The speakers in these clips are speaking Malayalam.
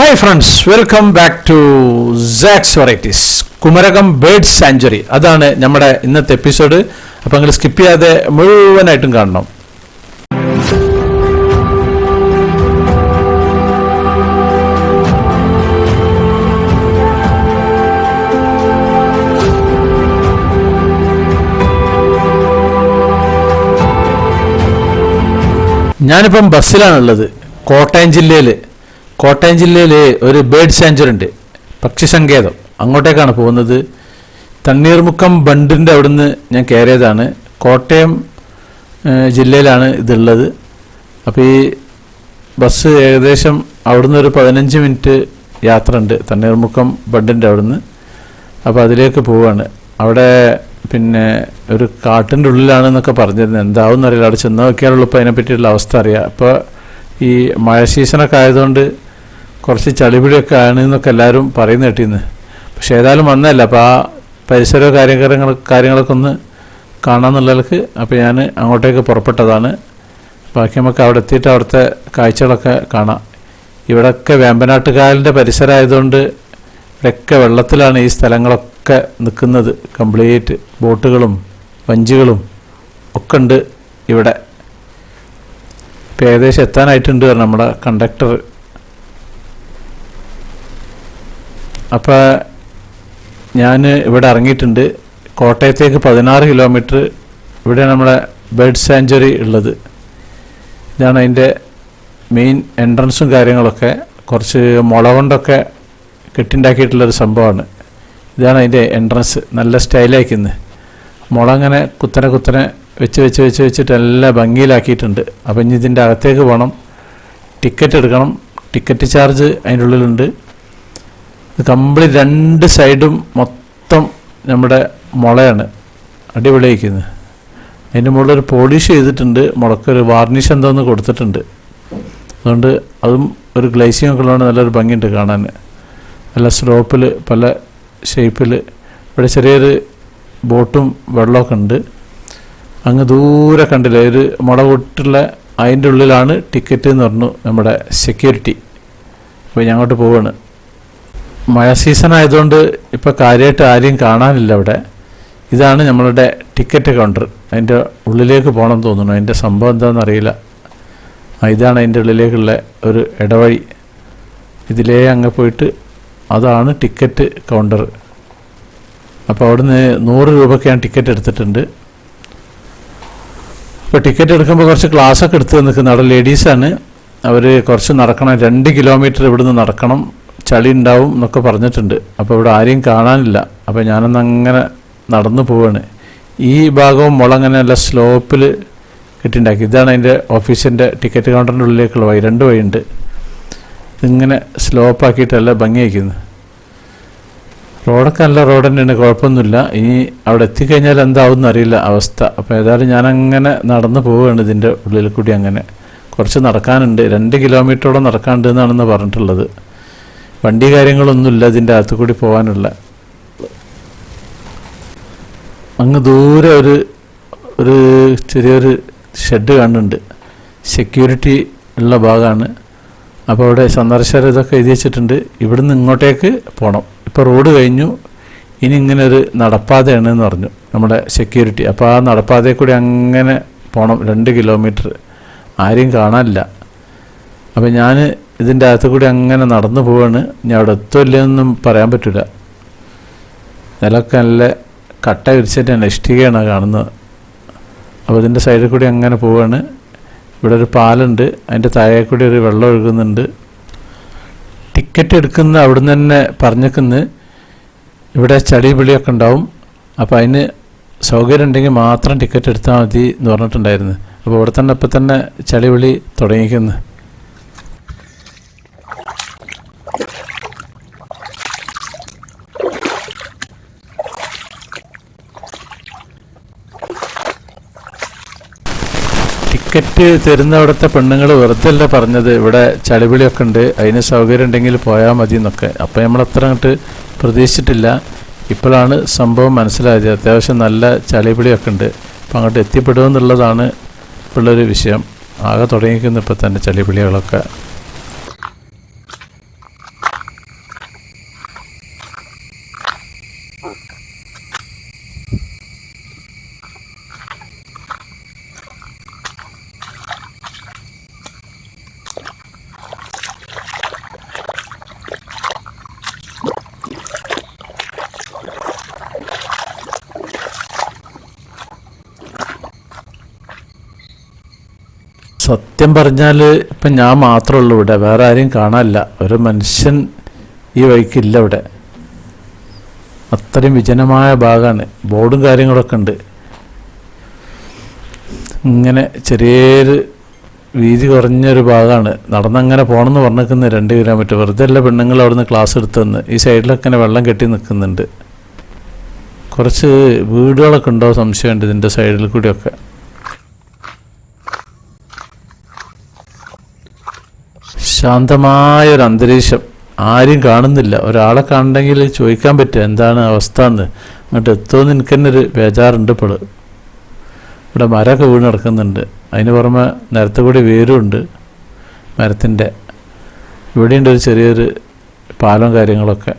Hi friends, welcome back to Sax Varieties. Kumarakom bird sanctuary, അതാണ് നമ്മുടെ ഇന്നത്തെ എപ്പിസോഡ്. അപ്പോൾ നിങ്ങൾ സ്കിപ്പ് ചെയ്യാതെ മുഴുവനായിട്ടും കാണണം. ഞാനിപ്പം ബസ്സിലാണുള്ളത്. കോട്ടയം ജില്ലയിൽ ഒരു ബേർഡ് സാഞ്ചുറി ഉണ്ട്, പക്ഷി സങ്കേതം. അങ്ങോട്ടേക്കാണ് പോകുന്നത്. തണ്ണീർമുക്കം ബണ്ടിൻ്റെ അവിടുന്ന് ഞാൻ കയറിയതാണ്. കോട്ടയം ജില്ലയിലാണ് ഇതുള്ളത്. അപ്പോൾ ഈ ബസ് ഏകദേശം അവിടുന്ന് ഒരു 15 മിനിറ്റ് യാത്ര ഉണ്ട്, തണ്ണീർമുക്കം ബണ്ടിൻ്റെ അവിടുന്ന്. അപ്പോൾ അതിലേക്ക് പോവുകയാണ്. അവിടെ പിന്നെ ഒരു കാട്ടിൻ്റെ ഉള്ളിലാണെന്നൊക്കെ പറഞ്ഞിരുന്നത്. എന്താവും എന്നറിയില്ല, അവിടെ ചെന്ന് നോക്കിയാലുള്ള ഇപ്പോൾ അതിനെപ്പറ്റിയുള്ള അവസ്ഥ അറിയാം. അപ്പോൾ ഈ മഴ സീസണൊക്കെ ആയതുകൊണ്ട് കുറച്ച് ചളിപിടിയൊക്കെ ആണ് എന്നൊക്കെ എല്ലാവരും പറയുന്ന കേട്ടിരുന്നു. പക്ഷേ ഏതായാലും വന്നതല്ല. അപ്പോൾ ആ പരിസരവും കാര്യങ്ങളൊക്കെ ഒന്ന് കാണാമെന്നുള്ളവർക്ക് അപ്പോൾ ഞാൻ അങ്ങോട്ടേക്ക് പുറപ്പെട്ടതാണ്. ബാക്കി നമുക്ക് അവിടെ എത്തിയിട്ട് അവിടുത്തെ കാഴ്ചകളൊക്കെ കാണാം. ഇവിടെയൊക്കെ വേമ്പനാട്ടുകായലിൻ്റെ പരിസരമായതുകൊണ്ട് ഇവിടെയൊക്കെ വെള്ളത്തിലാണ് ഈ സ്ഥലങ്ങളൊക്കെ നിൽക്കുന്നത്. കംപ്ലീറ്റ് ബോട്ടുകളും വഞ്ചികളും ഒക്കെ ഉണ്ട് ഇവിടെ. ഇപ്പോൾ ഏകദേശം എത്താനായിട്ടുണ്ട് നമ്മുടെ കണ്ടക്ടർ. അപ്പോൾ ഞാൻ ഇവിടെ ഇറങ്ങിയിട്ടുണ്ട്. കോട്ടയത്തേക്ക് 16 കിലോമീറ്റർ. ഇവിടെ നമ്മുടെ ബേർഡ് സാഞ്ചുറി ഉള്ളത്. ഇതാണ് അതിൻ്റെ മെയിൻ എൻട്രൻസും കാര്യങ്ങളൊക്കെ. കുറച്ച് മുള കൊണ്ടൊക്കെ കെട്ടിണ്ടാക്കിയിട്ടുള്ളൊരു സംഭവമാണ്. ഇതാണ് അതിൻ്റെ എൻട്രൻസ്. നല്ല സ്റ്റൈലാക്കുന്നത്. മുള അങ്ങനെ കുത്തനെ വെച്ചിട്ട് എല്ലാം ഭംഗിയിലാക്കിയിട്ടുണ്ട്. അപ്പം ഇനി ഇതിൻ്റെ അകത്തേക്ക് പോകണം, ടിക്കറ്റ് എടുക്കണം. ടിക്കറ്റ് ചാർജ് അതിൻ്റെ ഉള്ളിലുണ്ട്. കംപ്ലീറ്റ് 2 സൈഡും മൊത്തം നമ്മുടെ മുളയാണ്, അടിപൊളിയാക്കുന്നത്. അതിൻ്റെ മുകളിലൊരു പോളിഷ് ചെയ്തിട്ടുണ്ട്, മുളക്കൊരു വാർണിഷ് എന്തോന്ന് കൊടുത്തിട്ടുണ്ട്. അതുകൊണ്ട് അതും ഒരു ഗ്ലേസിങ് ഒക്കെ ഉള്ളതുകൊണ്ട് നല്ലൊരു ഭംഗിയുണ്ട് കാണാൻ. നല്ല സ്ലോപ്പിൽ പല ഷേപ്പിൽ. ഇവിടെ ചെറിയൊരു ബോട്ടും വെള്ളമൊക്കെ ഉണ്ട്. അങ്ങ് ദൂരെ കണ്ടില്ലേ ഒരു മുള കൊട്ടുള്ള, അതിൻ്റെ ഉള്ളിലാണ് ടിക്കറ്റ് എന്ന് പറഞ്ഞു നമ്മുടെ സെക്യൂരിറ്റി. അപ്പോൾ ഞാൻ അങ്ങോട്ട് പോവാണ്. മഴ സീസൺ ആയതുകൊണ്ട് ഇപ്പോൾ കാര്യമായിട്ട് ആരെയും കാണാനില്ല ഇവിടെ. ഇതാണ് നമ്മളുടെ ടിക്കറ്റ് കൗണ്ടർ. അതിൻ്റെ ഉള്ളിലേക്ക് പോകണം തോന്നുന്നു. അതിൻ്റെ സംഭവം എന്താണെന്നറിയില്ല. ഇതാണ് അതിൻ്റെ ഉള്ളിലേക്കുള്ള ഒരു ഇടവഴി. ഇതിലേ അങ്ങ് പോയിട്ട് അതാണ് ടിക്കറ്റ് കൗണ്ടർ. അപ്പോൾ അവിടുന്ന് 100 രൂപയ്ക്ക് ഞാൻ ടിക്കറ്റ് എടുത്തിട്ടുണ്ട്. ഇപ്പോൾ ടിക്കറ്റ് എടുക്കുമ്പോൾ കുറച്ച് ക്ലാസ്സൊക്കെ എടുത്ത് നിൽക്കുന്നത്. അവിടെ ലേഡീസാണ്. അവർ കുറച്ച് നടക്കണം, 2 കിലോമീറ്റർ ഇവിടുന്ന് നടക്കണം, ചളി ഉണ്ടാവും എന്നൊക്കെ പറഞ്ഞിട്ടുണ്ട്. അപ്പോൾ ഇവിടെ ആരെയും കാണാനില്ല. അപ്പോൾ ഞാനൊന്ന് അങ്ങനെ നടന്നു പോവാണ്. ഈ ഭാഗവും മുളങ്ങനെ നല്ല സ്ലോപ്പിൽ കെട്ടിണ്ടാക്കി. ഇതാണ് അതിൻ്റെ ഓഫീസിൻ്റെ ടിക്കറ്റ് കൗണ്ടറിൻ്റെ ഉള്ളിലേക്കുള്ള വഴി. 2 വഴിയുണ്ട്. ഇതിങ്ങനെ സ്ലോപ്പാക്കിയിട്ടല്ല ഭംഗി വയ്ക്കുന്നത്. റോഡൊക്കെ നല്ല റോഡ് തന്നെയാണ്, കുഴപ്പമൊന്നുമില്ല. ഇനി അവിടെ എത്തിക്കഴിഞ്ഞാൽ എന്താവും എന്നറിയില്ല അവസ്ഥ. അപ്പോൾ ഏതായാലും ഞാനങ്ങനെ നടന്നു പോവുകയാണ് ഇതിൻ്റെ ഉള്ളിൽ കൂടി. അങ്ങനെ കുറച്ച് നടക്കാനുണ്ട്, 2 കിലോമീറ്ററോളം നടക്കാനുണ്ട് എന്നാണെന്ന് പറഞ്ഞിട്ടുള്ളത്. വണ്ടി കാര്യങ്ങളൊന്നുമില്ല ഇതിൻ്റെ അകത്ത് കൂടി പോകാനുള്ള. അങ്ങ് ദൂരെ ഒരു ചെറിയൊരു ഷെഡ് കാണുന്നുണ്ട്, സെക്യൂരിറ്റി ഉള്ള ഭാഗമാണ്. അപ്പോൾ അവിടെ സന്ദർശകർ ഇതൊക്കെ എഴുതി വെച്ചിട്ടുണ്ട്. ഇവിടുന്ന് ഇങ്ങോട്ടേക്ക് പോകണം. ഇപ്പോൾ റോഡ് കഴിഞ്ഞു, ഇനി ഇങ്ങനെ ഒരു നടപ്പാതയാണെന്ന് പറഞ്ഞു നമ്മുടെ സെക്യൂരിറ്റി. അപ്പോൾ ആ നടപ്പാതയിൽ കൂടി അങ്ങനെ പോകണം 2 കിലോമീറ്റർ. ആരെയും കാണാനില്ല. അപ്പോൾ ഞാൻ ഇതിൻ്റെ അകത്ത് കൂടി അങ്ങനെ നടന്നു പോവാണ്. ഞാൻ അവിടെ എത്തുമല്ലെന്നൊന്നും പറയാൻ പറ്റില്ല. നിലമൊക്കെ നല്ല കട്ട വിരിച്ചിട്ടാണ്, ഇഷ്ടികയാണ് കാണുന്നത്. അപ്പോൾ ഇതിൻ്റെ സൈഡിൽ കൂടി അങ്ങനെ പോവാണ്. ഇവിടെ ഒരു പാലുണ്ട്, അതിൻ്റെ താഴെ കൂടി ഒരു വെള്ളം ഒഴുകുന്നുണ്ട്. ടിക്കറ്റ് എടുക്കുന്ന അവിടുന്ന് തന്നെ പറഞ്ഞേക്കുന്നത് ഇവിടെ ചളി പിളിയൊക്കെ ഉണ്ടാവും. അപ്പോൾ അതിന് സൗകര്യം ഉണ്ടെങ്കിൽ മാത്രം ടിക്കറ്റ് എടുത്താൽ മതി എന്ന് പറഞ്ഞിട്ടുണ്ടായിരുന്നു. അപ്പോൾ ഇവിടെ തന്നെ ഇപ്പം തന്നെ ചളി വിളി തുടങ്ങിയിരിക്കുന്നു. ടിക്കറ്റ് തരുന്ന അവിടുത്തെ പെണ്ണുങ്ങൾ വെറുതെ അല്ല പറഞ്ഞത്, ഇവിടെ ചളിപിളിയൊക്കെ ഉണ്ട്, അതിന് സൗകര്യം ഉണ്ടെങ്കിൽ പോയാൽ മതി എന്നൊക്കെ. അപ്പോൾ നമ്മളത്ര അങ്ങോട്ട് പ്രതീക്ഷിച്ചിട്ടില്ല. ഇപ്പോഴാണ് സംഭവം മനസ്സിലായത്. അത്യാവശ്യം നല്ല ചളിപിളിയൊക്കെ ഉണ്ട്. അപ്പം അങ്ങോട്ട് എത്തിപ്പെടുമെന്നുള്ളതാണ് ഇപ്പോഴുള്ളൊരു വിഷയം. ആകെ തുടങ്ങിയിരിക്കുന്നു ഇപ്പോൾ തന്നെ ചളിപിളികളൊക്കെ. സത്യം പറഞ്ഞാൽ ഇപ്പം ഞാൻ മാത്രമേ ഉള്ളൂ ഇവിടെ, വേറെ ആരെയും കാണാനില്ല. ഒരു മനുഷ്യൻ ഈ വഴിക്കില്ല ഇവിടെ. അത്രയും വിജനമായ ഭാഗമാണ്. ബോർഡും കാര്യങ്ങളൊക്കെ ഉണ്ട്. ഇങ്ങനെ ചെറിയൊരു വീതി കുറഞ്ഞൊരു ഭാഗമാണ്. നടന്നങ്ങനെ പോകണമെന്ന് പറഞ്ഞിരിക്കുന്നത് 2 കിലോമീറ്റർ. വെറുതെ അല്ല പെണ്ണുങ്ങൾ അവിടുന്ന് ക്ലാസ് എടുത്തെന്ന്. ഈ സൈഡിലൊക്കെ ഇങ്ങനെ വെള്ളം കെട്ടി നിൽക്കുന്നുണ്ട്. കുറച്ച് വീടുകളൊക്കെ ഉണ്ടോ സംശയമുണ്ട് ഇതിൻ്റെ സൈഡിൽ കൂടിയൊക്കെ. ശാന്തമായൊരു അന്തരീക്ഷം, ആരും കാണുന്നില്ല. ഒരാളെ കാണണമെങ്കിൽ ചോദിക്കാൻ പറ്റുക എന്താണ് അവസ്ഥ എന്ന്. അങ്ങോട്ട് എത്തുമെന്ന് എനിക്ക് തന്നെ ഒരു ബേജാറുണ്ട്. ഇപ്പോൾ ഇവിടെ മരമൊക്കെ വീണ് കിടക്കുന്നുണ്ട്. അതിന് പുറമെ നിരത്ത് കൂടി വേരുമുണ്ട് മരത്തിൻ്റെ. ഇവിടെയുണ്ട് ഒരു ചെറിയൊരു പാലവും കാര്യങ്ങളൊക്കെ.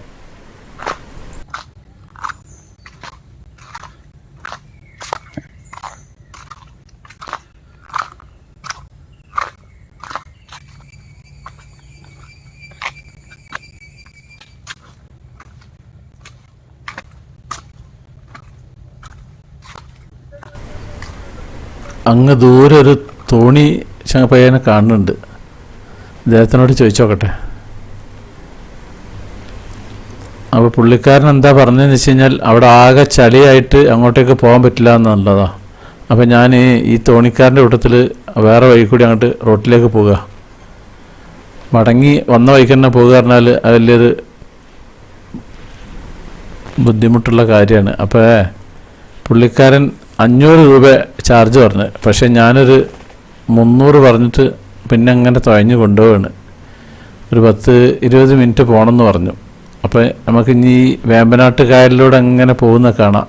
അങ്ങ് ദൂരെ ഒരു തോണി ചങ്ങപ്പയ്യനെ കാണുന്നുണ്ട്. അദ്ദേഹത്തിനോട് ചോദിച്ചു നോക്കട്ടെ. അപ്പോൾ പുള്ളിക്കാരൻ എന്താ പറഞ്ഞതെന്ന് വെച്ച് കഴിഞ്ഞാൽ അവിടെ ആകെ ചളിയായിട്ട് അങ്ങോട്ടേക്ക് പോകാൻ പറ്റില്ല എന്നുള്ളതാണ്. അപ്പോൾ ഞാൻ ഈ തോണിക്കാരൻ്റെ കൂട്ടത്തിൽ വേറെ വഴി കൂടി അങ്ങോട്ട് റോട്ടിലേക്ക് പോകുക. മടങ്ങി വന്ന വഴിക്ക് തന്നെ പോകുക പറഞ്ഞാൽ അത് വലിയൊരു ബുദ്ധിമുട്ടുള്ള കാര്യമാണ്. അപ്പോൾ പുള്ളിക്കാരൻ 500 രൂപ ചാർജ് പറഞ്ഞു. പക്ഷേ ഞാനൊരു 300 പറഞ്ഞിട്ട് പിന്നെ അങ്ങനെ തുഴഞ്ഞ് കൊണ്ടുപോവാണ്. ഒരു 10-20 മിനിറ്റ് പോകണമെന്ന് പറഞ്ഞു. അപ്പോൾ നമുക്കിനി വേമ്പനാട്ട് കായലിലൂടെ അങ്ങനെ പോകുന്ന കാണാം.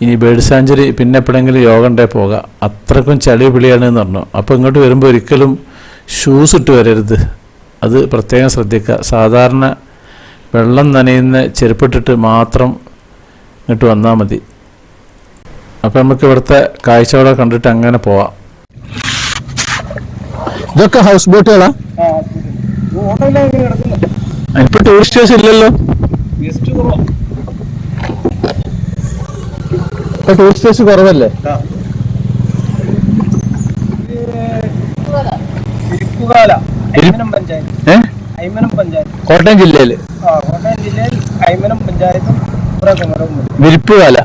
ഇനി ബേർഡ് സാഞ്ചുറി പിന്നെ എപ്പോഴെങ്കിലും യോഗ ഉണ്ടേ പോകാം. അത്രക്കും ചളി പിളിയാണ് എന്ന് പറഞ്ഞു. അപ്പോൾ ഇങ്ങോട്ട് വരുമ്പോൾ ഒരിക്കലും ഷൂസ് ഇട്ട് വരരുത്, അത് പ്രത്യേകം ശ്രദ്ധിക്കുക. സാധാരണ വെള്ളം നനയുന്ന ചെരുപ്പിട്ടിട്ട് മാത്രം ഇങ്ങോട്ട് വന്നാൽ മതി. അപ്പം നമുക്ക് ഇവിടുത്തെ കാഴ്ചകളെ കണ്ടിട്ട് അങ്ങനെ പോവാം. ഇതൊക്കെ ഹൗസ് ബോട്ടുകളാ? ഇപ്പൊ ടൂറിസ്റ്റേഴ്സ് ഇല്ലല്ലോ. ഇപ്പൊ ടൂറിസ്റ്റേഴ്സ് കുറവല്ലേ? കോട്ടയം ജില്ലയില് വിരിപ്പുകാല.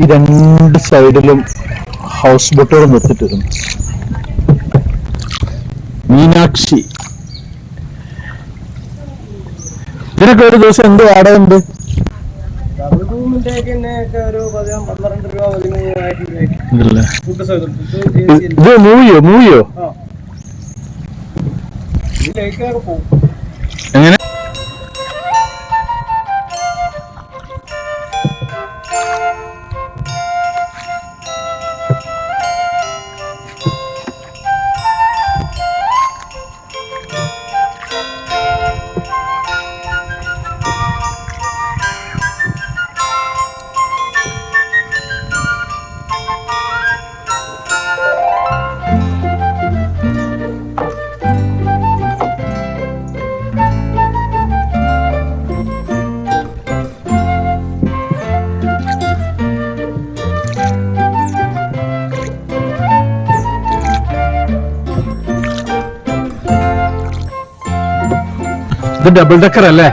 ഈ 2 സൈഡിലും ഹൗസ് ബോട്ടുകൾ നിർത്തിട്ടിരുന്നു. മീനാക്ഷി. ഇതിനൊക്കെ ഒരു ദിവസം എന്ത് വാടക ഉണ്ട്? ഇത് മൂവിയോ എങ്ങനെ? ഇത് ഡബിൾ ഡെക്കർ അല്ലേ?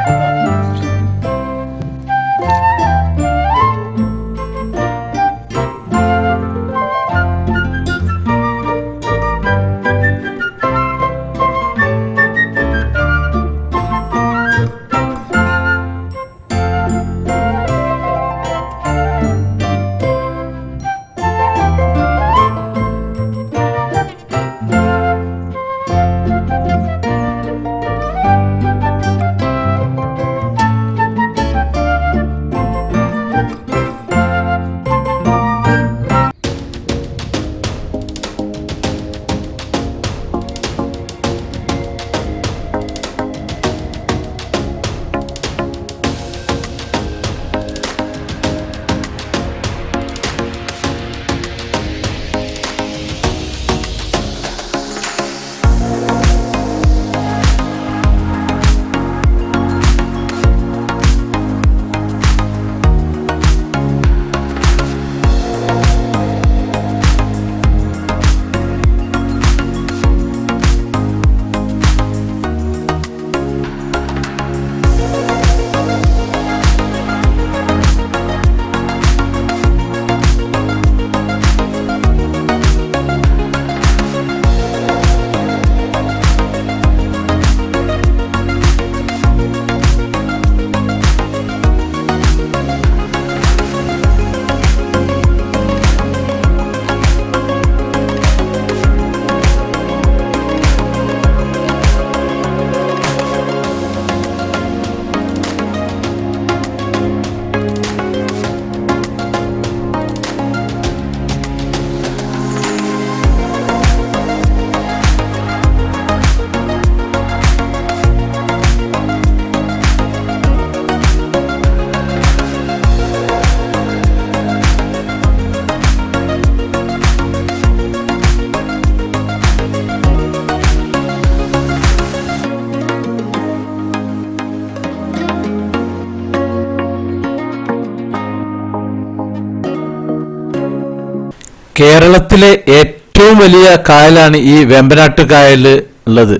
കേരളത്തിലെ ഏറ്റവും വലിയ കായലാണ് ഈ വേമ്പനാട്ട് കായൽ ഉള്ളത്.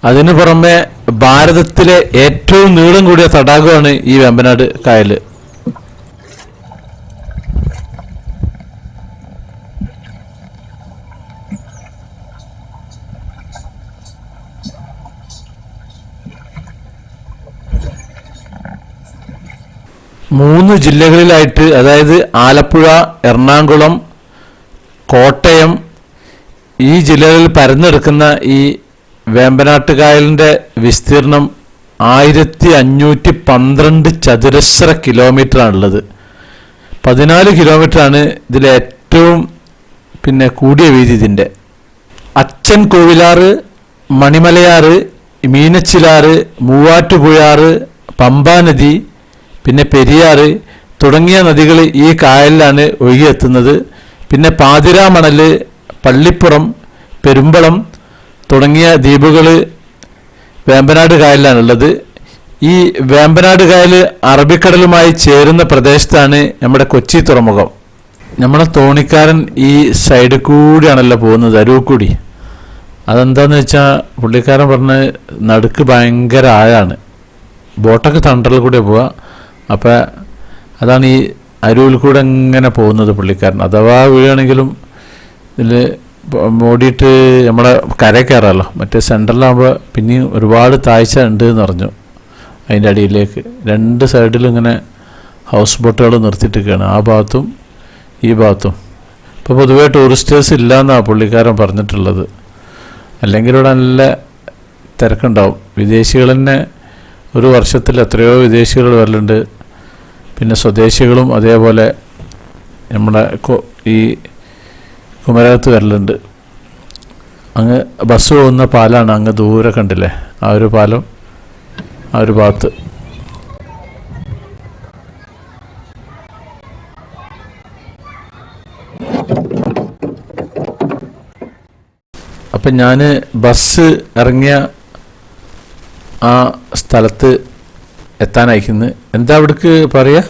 അതിനു പുറമെ ഭാരതത്തിലെ ഏറ്റവും നീളം കൂടിയ തടാകമാണ് ഈ വേമ്പനാട് കായൽ. മൂന്ന് ജില്ലകളിലായിട്ട്, അതായത് ആലപ്പുഴ, എറണാകുളം, കോട്ടയം, ഈ ജില്ലകളിൽ പരന്നെടുക്കുന്ന ഈ വേമ്പനാട്ട് കായലിൻ്റെ വിസ്തീർണം 1512 ചതുരശ്ര കിലോമീറ്ററാണുള്ളത്. 14 കിലോമീറ്ററാണ് ഇതിലെ ഏറ്റവും കൂടിയ വീതി. ഇതിൻ്റെ അച്ചൻ കോവിലാറ്, മണിമലയാറ്, മീനച്ചിലാറ്, മൂവാറ്റുപുഴാറ്, പമ്പാനദി, പിന്നെ പെരിയാറ് തുടങ്ങിയ നദികൾ ഈ കായലിലാണ് ഒഴുകിയെത്തുന്നത്. പിന്നെ പാതിരാമണൽ, പള്ളിപ്പുറം, പെരുമ്പളം തുടങ്ങിയ ദ്വീപുകൾ വേമ്പനാട് കായലിലാണുള്ളത്. ഈ വേമ്പനാട് കായൽ അറബിക്കടലുമായി ചേരുന്ന പ്രദേശത്താണ് നമ്മുടെ കൊച്ചി തുറമുഖം. നമ്മളെ തോണിക്കാരൻ ഈ സൈഡിൽ കൂടിയാണല്ലോ പോകുന്നത്, അരുവിൽ കൂടി. അതെന്താന്ന് വെച്ചാൽ പുള്ളിക്കാരൻ പറഞ്ഞ് നടുക്ക് ഭയങ്കര ആഴാണ്, ബോട്ടൊക്കെ തണ്ടറിൽ കൂടെ പോവുക. അപ്പോൾ അതാണ് ഈ അരുവിൽ കൂടെ ഇങ്ങനെ പോകുന്നത് പുള്ളിക്കാരൻ. അഥവാ വീഴുകയാണെങ്കിലും ഇതിൽ ഓടിയിട്ട് നമ്മളെ കര കയറാമല്ലോ. മറ്റേ സെൻട്രലാകുമ്പോൾ പിന്നെയും ഒരുപാട് താഴ്ച ഉണ്ട് എന്ന് പറഞ്ഞു. അതിൻ്റെ അടിയിലേക്ക് 2 സൈഡിലും ഇങ്ങനെ ഹൗസ് ബോട്ടുകൾ നിർത്തിയിട്ടൊക്കെയാണ്, ആ ഭാഗത്തും ഈ ഭാഗത്തും. ഇപ്പോൾ പൊതുവേ ടൂറിസ്റ്റേഴ്സ് ഇല്ല എന്നാണ് പുള്ളിക്കാരൻ പറഞ്ഞിട്ടുള്ളത്. അല്ലെങ്കിൽ ഇവിടെ നല്ല തിരക്കുണ്ടാവും. വിദേശികൾ തന്നെ ഒരു വർഷത്തിൽ എത്രയോ വിദേശികൾ വരലുണ്ട്. പിന്നെ സ്വദേശികളും അതേപോലെ നമ്മുടെ ഈ കുമരകത്ത് വരലുണ്ട്. അങ്ങ് ബസ് പോകുന്ന പാലാണ് അങ്ങ് ദൂരെ കണ്ടില്ലേ, ആ ഒരു പാലം, ആ ഒരു ഭാഗത്ത്. അപ്പം ഞാൻ ബസ് ഇറങ്ങിയ ആ സ്ഥലത്ത് എത്താനയക്കുന്നത്. എന്താ ഇവിടേക്ക് പറയുക?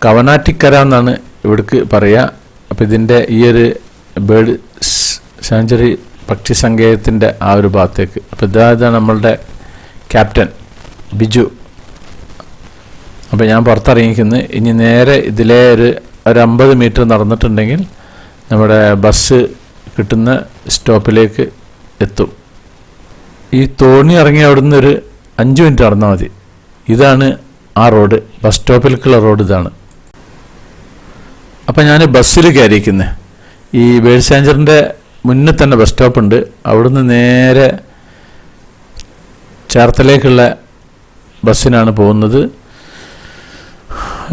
കവനാറ്റിക്കര എന്നാണ് ഇവിടേക്ക് പറയുക. അപ്പോൾ ഇതിൻ്റെ ഈ ഒരു ബേർഡ് സാഞ്ചുറി പക്ഷി സങ്കേതത്തിൻ്റെ ആ ഒരു ഭാഗത്തേക്ക്. അപ്പോൾ ഇതാണ് നമ്മളുടെ ക്യാപ്റ്റൻ ബിജു. അപ്പോൾ ഞാൻ പുറത്തിറങ്ങിക്കുന്നത്. ഇനി നേരെ ഇതിലെ ഒരു 50 മീറ്റർ നടന്നിട്ടുണ്ടെങ്കിൽ നമ്മുടെ ബസ് കിട്ടുന്ന സ്റ്റോപ്പിലേക്ക് എത്തും. ഈ തോണി ഇറങ്ങി അവിടുന്ന് ഒരു 5 മിനിറ്റ് നടന്നാൽ മതി. ഇതാണ് ആ റോഡ്, ബസ് സ്റ്റോപ്പിലേക്കുള്ള റോഡ് ഇതാണ്. അപ്പം ഞാൻ ബസ്സിൽ കയറിയിരിക്കുന്നത്. ഈ ബേർഡ് സാഞ്ചുറിൻ്റെ മുന്നിൽ തന്നെ ബസ് സ്റ്റോപ്പുണ്ട്. അവിടുന്ന് നേരെ ചേർത്തലേക്കുള്ള ബസ്സിനാണ് പോകുന്നത്.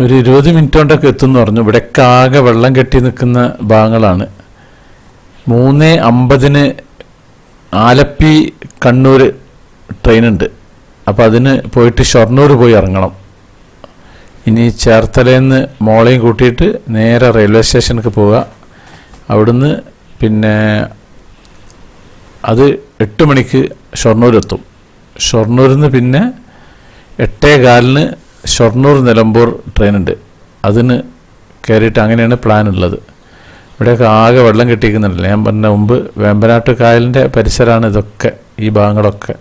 ഒരു 20 മിനിറ്റ് കൊണ്ടൊക്കെ എത്തുമെന്ന് പറഞ്ഞു. ഇവിടെയൊക്കെ ആകെ വെള്ളം കെട്ടി നിൽക്കുന്ന ഭാഗങ്ങളാണ്. 3:50 ആലപ്പി കണ്ണൂർ ട്രെയിനുണ്ട്. അപ്പോൾ അതിന് പോയിട്ട് ഷൊർണൂർ പോയി ഇറങ്ങണം. ഇനി ചേർത്തലയിൽ നിന്ന് മോളെയും കൂട്ടിയിട്ട് നേരെ റെയിൽവേ സ്റ്റേഷനിലേക്ക് പോവുക. അവിടുന്ന് പിന്നെ അത് 8 മണിക്ക് ഷൊർണൂരെത്തും. ഷൊർണൂരിൽ നിന്ന് പിന്നെ 8:15 ഷൊർണൂർ നിലമ്പൂർ ട്രെയിനുണ്ട്. അതിന് കയറിയിട്ട് അങ്ങനെയാണ് പ്ലാൻ ഉള്ളത്. ഇവിടെയൊക്കെ ആകെ വെള്ളം കെട്ടിക്കുന്നുണ്ടല്ലോ. ഞാൻ പറഞ്ഞ മുമ്പ് വേമ്പനാട്ട് കായലിൻ്റെ പരിസരമാണ് ഇതൊക്കെ, ഈ ഭാഗങ്ങളൊക്കെ.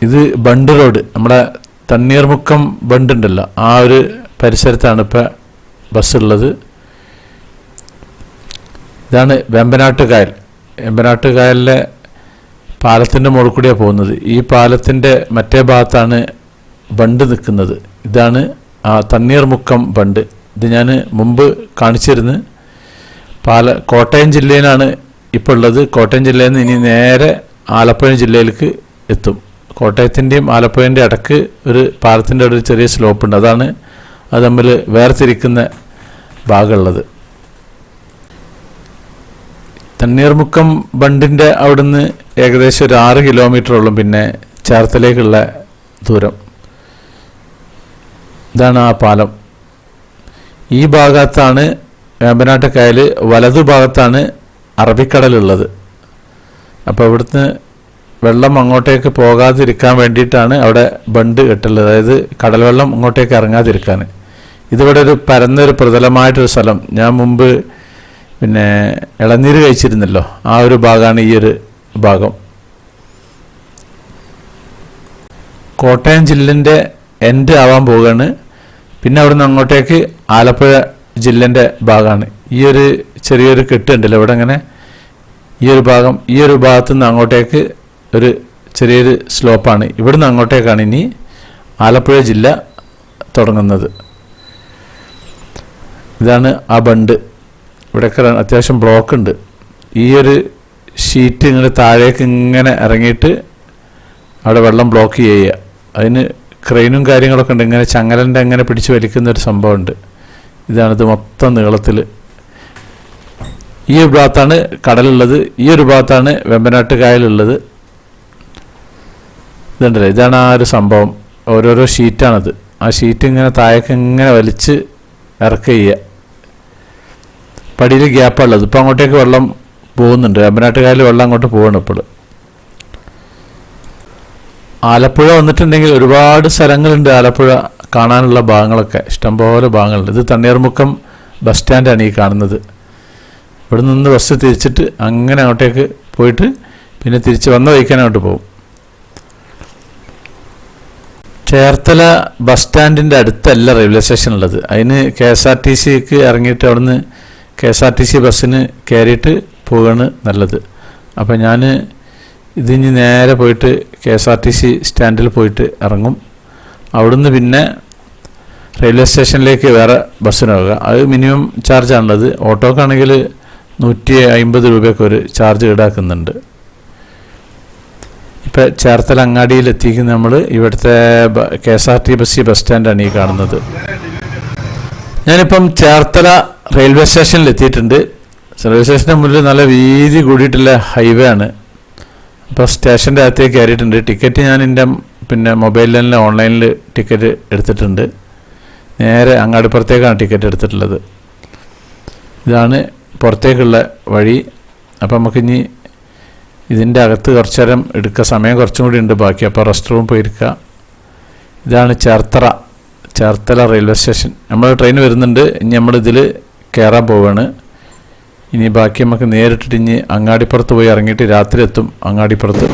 ഇത് ബണ്ട് റോഡ്, നമ്മുടെ തണ്ണീർമുക്കം ബണ്ടുണ്ടല്ലോ, ആ ഒരു പരിസരത്താണ് ഇപ്പം ബസ്സുള്ളത്. ഇതാണ് വേമ്പനാട്ട് കായൽ. വേമ്പനാട്ട് കായലിലെ പാലത്തിൻ്റെ മുകളിൽ കൂടിയാണ് പോകുന്നത്. ഈ പാലത്തിൻ്റെ മറ്റേ ഭാഗത്താണ് ബണ്ട് നിൽക്കുന്നത്. ഇതാണ് ആ തണ്ണീർമുക്കം ബണ്ട്. ഇത് ഞാൻ മുമ്പ് കാണിച്ചിരുന്നു. കോട്ടയം ജില്ലയിലാണ് ഇപ്പോൾ ഉള്ളത്. കോട്ടയം ജില്ലയിൽ നിന്ന് ഇനി നേരെ ആലപ്പുഴ ജില്ലയിലേക്ക് എത്തും. കോട്ടയത്തിൻ്റെയും ആലപ്പുഴൻ്റെ ഇടയ്ക്ക് ഒരു പാലത്തിൻ്റെ ഒരു ചെറിയ സ്ലോപ്പുണ്ട്. അതാണ് അത് തമ്മിൽ വേർതിരിക്കുന്ന ഭാഗമുള്ളത്. തണ്ണീർമുക്കം ബണ്ടിൻ്റെ അവിടുന്ന് ഏകദേശം ഒരു 6 കിലോമീറ്ററോളം പിന്നെ ചേർത്തലേക്കുള്ള ദൂരം. ഇതാണ് ആ പാലം. ഈ ഭാഗത്താണ് വേമ്പനാട്ട് കായൽ, വലതുഭാഗത്താണ് അറബിക്കടലുള്ളത്. അപ്പോൾ ഇവിടുന്ന് വെള്ളം അങ്ങോട്ടേക്ക് പോകാതിരിക്കാൻ വേണ്ടിയിട്ടാണ് അവിടെ ബണ്ട് കെട്ടുള്ളത്. അതായത് കടൽ വെള്ളം അങ്ങോട്ടേക്ക് ഇറങ്ങാതിരിക്കാൻ. ഇതിവിടെ ഒരു പരന്നൊരു പ്രതലമായിട്ടൊരു സ്ഥലം. ഞാൻ മുമ്പ് പിന്നെ ഇളനീര് കഴിച്ചിരുന്നല്ലോ, ആ ഒരു ഭാഗമാണ് ഈ ഒരു ഭാഗം. കോട്ടയം ജില്ലേൻ്റെ എൻഡ് ആവാൻ പോവുകയാണ്. പിന്നെ അവിടുന്ന് അങ്ങോട്ടേക്ക് ആലപ്പുഴ ജില്ലേൻ്റെ ഭാഗമാണ്. ഈ ഒരു ചെറിയൊരു കെട്ടുണ്ടല്ലോ ഇവിടെ ഇങ്ങനെ, ഈ ഒരു ഭാഗം, ഈ ഒരു ഭാഗത്തു നിന്ന് അങ്ങോട്ടേക്ക് ഒരു ചെറിയൊരു സ്ലോപ്പാണ്. ഇവിടുന്ന് അങ്ങോട്ടേക്കാണ് ഇനി ആലപ്പുഴ ജില്ല തുടങ്ങുന്നത്. ഇതാണ് ആ ബണ്ട്. ഇവിടെയൊക്കെ അത്യാവശ്യം ബ്ലോക്ക് ഉണ്ട്. ഈ ഒരു ഷീറ്റ് ഇങ്ങനെ താഴേക്ക് ഇങ്ങനെ ഇറങ്ങിയിട്ട് അവിടെ വെള്ളം ബ്ലോക്ക് ചെയ്യുക. അതിന് ക്രെയിനും കാര്യങ്ങളൊക്കെ ഉണ്ട്. ഇങ്ങനെ ചങ്ങലൻ്റെ അങ്ങനെ പിടിച്ച് വലിക്കുന്നൊരു സംഭവമുണ്ട്. ഇതാണിത് മൊത്തം നീളത്തിൽ. ഈ ഒരു ഭാഗത്താണ് കടലുള്ളത്, ഈ ഒരു ഭാഗത്താണ് വെമ്പനാട്ട് കായലുള്ളത്. ഇതുണ്ടല്ലോ, ഇതാണ് ആ ഒരു സംഭവം. ഓരോരോ ഷീറ്റാണത്. ആ ഷീറ്റ് ഇങ്ങനെ താഴേക്ക് ഇങ്ങനെ വലിച്ച് ഇറക്കുക ചെയ്യുക. പടിയിൽ ഗ്യാപ്പുള്ളത്. ഇപ്പം അങ്ങോട്ടേക്ക് വെള്ളം പോകുന്നുണ്ട്. വെമ്പനാട്ട് കായൽ വെള്ളം അങ്ങോട്ട് പോവാണ് ഇപ്പോൾ. ആലപ്പുഴ വന്നിട്ടുണ്ടെങ്കിൽ ഒരുപാട് സ്ഥലങ്ങളുണ്ട്. ആലപ്പുഴ കാണാനുള്ള ഭാഗങ്ങളൊക്കെ ഇഷ്ടംപോലെ ഭാഗങ്ങളുണ്ട്. ഇത് തണ്ണീർമുക്കം ബസ് സ്റ്റാൻഡാണ് ഈ കാണുന്നത്. ഇവിടെ നിന്ന് ബസ് തിരിച്ചിട്ട് അങ്ങനെ അങ്ങോട്ടേക്ക് പോയിട്ട് പിന്നെ തിരിച്ച് വന്ന വഴിക്കാൻ അങ്ങോട്ട് പോകും. ചേർത്തല ബസ് സ്റ്റാൻഡിൻ്റെ അടുത്തല്ല റെയിൽവേ സ്റ്റേഷൻ ഉള്ളത്. അതിന് KSRTCക്ക് ഇറങ്ങിയിട്ട് അവിടുന്ന് KSRTC ബസ്സിന് കയറിയിട്ട് പോവുകയാണ് നല്ലത്. അപ്പം ഞാൻ ഇതിന് നേരെ പോയിട്ട് KSRTC സ്റ്റാൻഡിൽ പോയിട്ട് ഇറങ്ങും. അവിടുന്ന് പിന്നെ റെയിൽവേ സ്റ്റേഷനിലേക്ക് വേറെ ബസ്സിന് പോകുക. അത് മിനിമം ചാർജാണുള്ളത്. ഓട്ടോക്കാണെങ്കിൽ 150 രൂപയൊക്കെ ഒരു ചാർജ് ഈടാക്കുന്നുണ്ട്. ഇപ്പം ചേർത്തല അങ്ങാടിയിൽ എത്തിക്കുന്ന നമ്മൾ ഇവിടുത്തെ KSRTC ബസ് സ്റ്റാൻഡാണ് ഈ കാണുന്നത്. ഞാനിപ്പം ചേർത്തല റെയിൽവേ സ്റ്റേഷനിൽ എത്തിയിട്ടുണ്ട്. റെയിൽവേ സ്റ്റേഷൻ്റെ മുന്നിൽ നല്ല വീതി കൂടിയിട്ടുള്ള ഹൈവേ ആണ്. അപ്പോൾ സ്റ്റേഷൻ്റെ അകത്തേക്ക് കയറിയിട്ടുണ്ട്. ടിക്കറ്റ് ഞാൻ എൻ്റെ പിന്നെ മൊബൈലിൽ തന്നെ ഓൺലൈനിൽ ടിക്കറ്റ് എടുത്തിട്ടുണ്ട്. നേരെ അങ്ങാടിപ്പുറത്തേക്കാണ് ടിക്കറ്റ് എടുത്തിട്ടുള്ളത്. ഇതാണ് പുറത്തേക്കുള്ള വഴി. അപ്പം നമുക്കിനി ഇതിൻ്റെ അകത്ത് കുറച്ച് നേരം എടുക്കുക. സമയം കുറച്ചും കൂടി ഉണ്ട് ബാക്കി. അപ്പോൾ റെസ്റ്റ് റൂം പോയിരിക്കുക. ഇതാണ് ചേർത്തല റെയിൽവേ സ്റ്റേഷൻ. നമ്മൾ ട്രെയിൻ വരുന്നുണ്ട്. ഇനി നമ്മളിതിൽ കയറാൻ പോവുകയാണ്. ഇനി ബാക്കി നമുക്ക് നേരിട്ടിട്ട് ഇനി അങ്ങാടിപ്പുറത്ത് പോയി ഇറങ്ങിയിട്ട് രാത്രി എത്തും അങ്ങാടിപ്പുറത്ത്.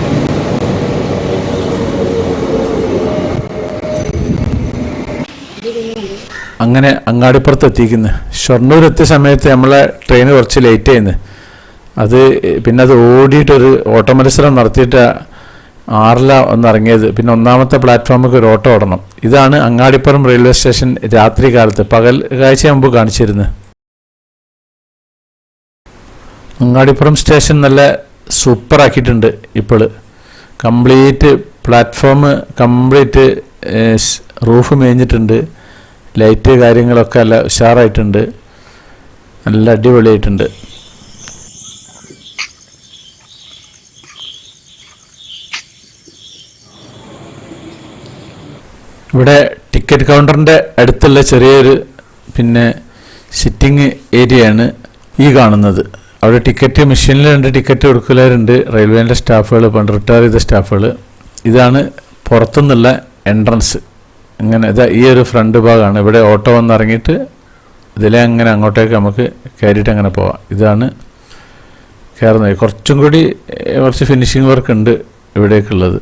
അങ്ങനെ അങ്ങാടിപ്പുറത്ത് എത്തിക്കുന്നു. ഷൊർണൂർ എത്തിയ സമയത്ത് നമ്മളെ ട്രെയിൻ കുറച്ച് ലേറ്റ് ആയിരുന്നു. പിന്നെ അത് ഓടിയിട്ടൊരു ഓട്ടോ മത്സരം നടത്തിയിട്ട് 6 ഒന്ന് ഇറങ്ങിയത്. പിന്നെ 1ാമത്തെ പ്ലാറ്റ്ഫോമിലേക്ക് ഒരു ഓട്ടോ ഓടണം. ഇതാണ് അങ്ങാടിപ്പുറം റെയിൽവേ സ്റ്റേഷൻ രാത്രി കാലത്ത്. പകൽ കാഴ്ച മുമ്പ് കാണിച്ചിരുന്നു. അങ്ങാടിപ്പുറം സ്റ്റേഷൻ നല്ല സൂപ്പറാക്കിയിട്ടുണ്ട്. ഇപ്പോൾ കംപ്ലീറ്റ് പ്ലാറ്റ്ഫോം കംപ്ലീറ്റ് റൂഫ് മേഞ്ഞിട്ടുണ്ട്. ലൈറ്റ് കാര്യങ്ങളൊക്കെ നല്ല ഉഷാറായിട്ടുണ്ട്. നല്ല അടിപൊളിയായിട്ടുണ്ട്. ഇവിടെ ടിക്കറ്റ് കൗണ്ടറിൻ്റെ അടുത്തുള്ള ചെറിയൊരു പിന്നെ സിറ്റിംഗ് ഏരിയയാണ് ഈ കാണുന്നത്. അവിടെ ടിക്കറ്റ് മെഷീനിലുണ്ട്. ടിക്കറ്റ് കൊടുക്കലുണ്ട് റെയിൽവേൻ്റെ സ്റ്റാഫുകൾ, പണ്ട് റിട്ടയർ ചെയ്ത സ്റ്റാഫുകൾ. ഇതാണ് പുറത്തുനിന്നുള്ള എൻട്രൻസ്. ഇങ്ങനെ ഈ ഒരു ഫ്രണ്ട് ഭാഗമാണ്. ഇവിടെ ഓട്ടോ വന്നിറങ്ങിയിട്ട് ഇതിലെ അങ്ങനെ അങ്ങോട്ടേക്ക് നമുക്ക് കയറിയിട്ട് അങ്ങനെ പോവാം. ഇതാണ് കയറുന്നത്. കുറച്ചും കൂടി കുറച്ച് ഫിനിഷിങ് വർക്ക് ഉണ്ട് ഇവിടേക്കുള്ളത്.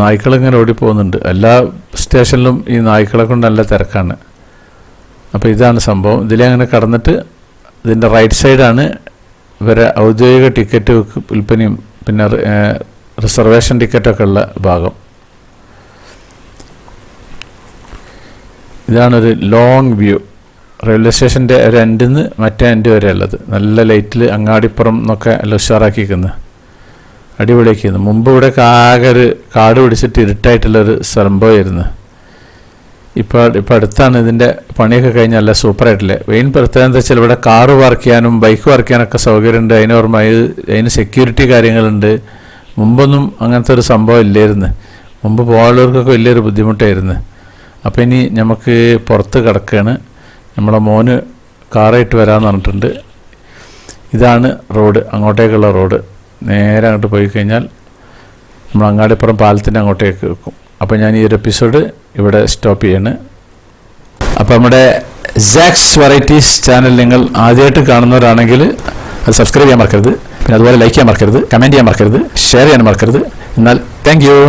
നായ്ക്കളിങ്ങനെ ഓടിപ്പോകുന്നുണ്ട്. എല്ലാ സ്റ്റേഷനിലും ഈ നായ്ക്കളെ കൊണ്ട് നല്ല തിരക്കാണ്. അപ്പോൾ ഇതാണ് സംഭവം. ഇതിലെ അങ്ങനെ കടന്നിട്ട് ഇതിൻ്റെ റൈറ്റ് സൈഡാണ് ഇവരെ ഔദ്യോഗിക ടിക്കറ്റ് വിൽപ്പനയും പിന്നെ റിസർവേഷൻ ടിക്കറ്റൊക്കെ ഉള്ള ഭാഗം. ഇതാണൊരു ലോങ് വ്യൂ. റെയിൽവേ സ്റ്റേഷൻ്റെ ഒരു എൻഡിൽ നിന്ന് മറ്റേ എൻഡ് വരെ ഉള്ളത്. നല്ല ലൈറ്റിൽ അങ്ങാടിപ്പുറം എന്നൊക്കെ നല്ല ഉഷാറാക്കിയിരിക്കുന്നത്, അടിപൊളിയാക്കിയിരുന്നു. മുമ്പ് ഇവിടെ ആകെ ഒരു കാട് പിടിച്ചിട്ട് ഇരുട്ടായിട്ടുള്ളൊരു സംഭവമായിരുന്നു. ഇപ്പോൾ അടുത്താണ് ഇതിൻ്റെ പണിയൊക്കെ കഴിഞ്ഞ് നല്ല സൂപ്പറായിട്ടില്ലേ. മെയിൻ പ്രത്യേകത എന്താ വെച്ചാൽ ഇവിടെ കാറ് പാർക്ക് ചെയ്യാനും ബൈക്ക് പാർക്ക് ചെയ്യാനൊക്കെ സൗകര്യമുണ്ട്. അതിന് സെക്യൂരിറ്റി കാര്യങ്ങളുണ്ട്. മുമ്പൊന്നും അങ്ങനത്തെ ഒരു സംഭവം ഇല്ലായിരുന്നു. മുമ്പ് പോകാനുള്ളവർക്കൊക്കെ വലിയൊരു ബുദ്ധിമുട്ടായിരുന്നു. അപ്പോൾ ഇനി നമുക്ക് പുറത്ത് കിടക്കുകയാണ്. നമ്മളെ മോന് കാറായിട്ട് വരാമെന്ന് പറഞ്ഞിട്ടുണ്ട്. ഇതാണ് റോഡ്, അങ്ങോട്ടേക്കുള്ള റോഡ്. നേരെ അങ്ങോട്ട് പോയി കഴിഞ്ഞാൽ നമ്മൾ അങ്ങാടിപ്പുറം പാലത്തിൻ്റെ അങ്ങോട്ടേക്ക് വെക്കും. അപ്പോൾ ഞാൻ ഈ ഒരു എപ്പിസോഡ് ഇവിടെ സ്റ്റോപ്പ് ചെയ്യാണ്. അപ്പോൾ നമ്മുടെ സാക്സ് വെറൈറ്റീസ് ചാനൽ നിങ്ങൾ ആദ്യമായിട്ട് കാണുന്നവരാണെങ്കിൽ അത് സബ്സ്ക്രൈബ് ചെയ്യാൻ മറക്കരുത്. പിന്നെ അതുപോലെ ലൈക്ക് ചെയ്യാൻ മറക്കരുത്, കമൻറ്റ് ചെയ്യാൻ മറക്കരുത്, ഷെയർ ചെയ്യാൻ മറക്കരുത്. എന്നാൽ താങ്ക് യു.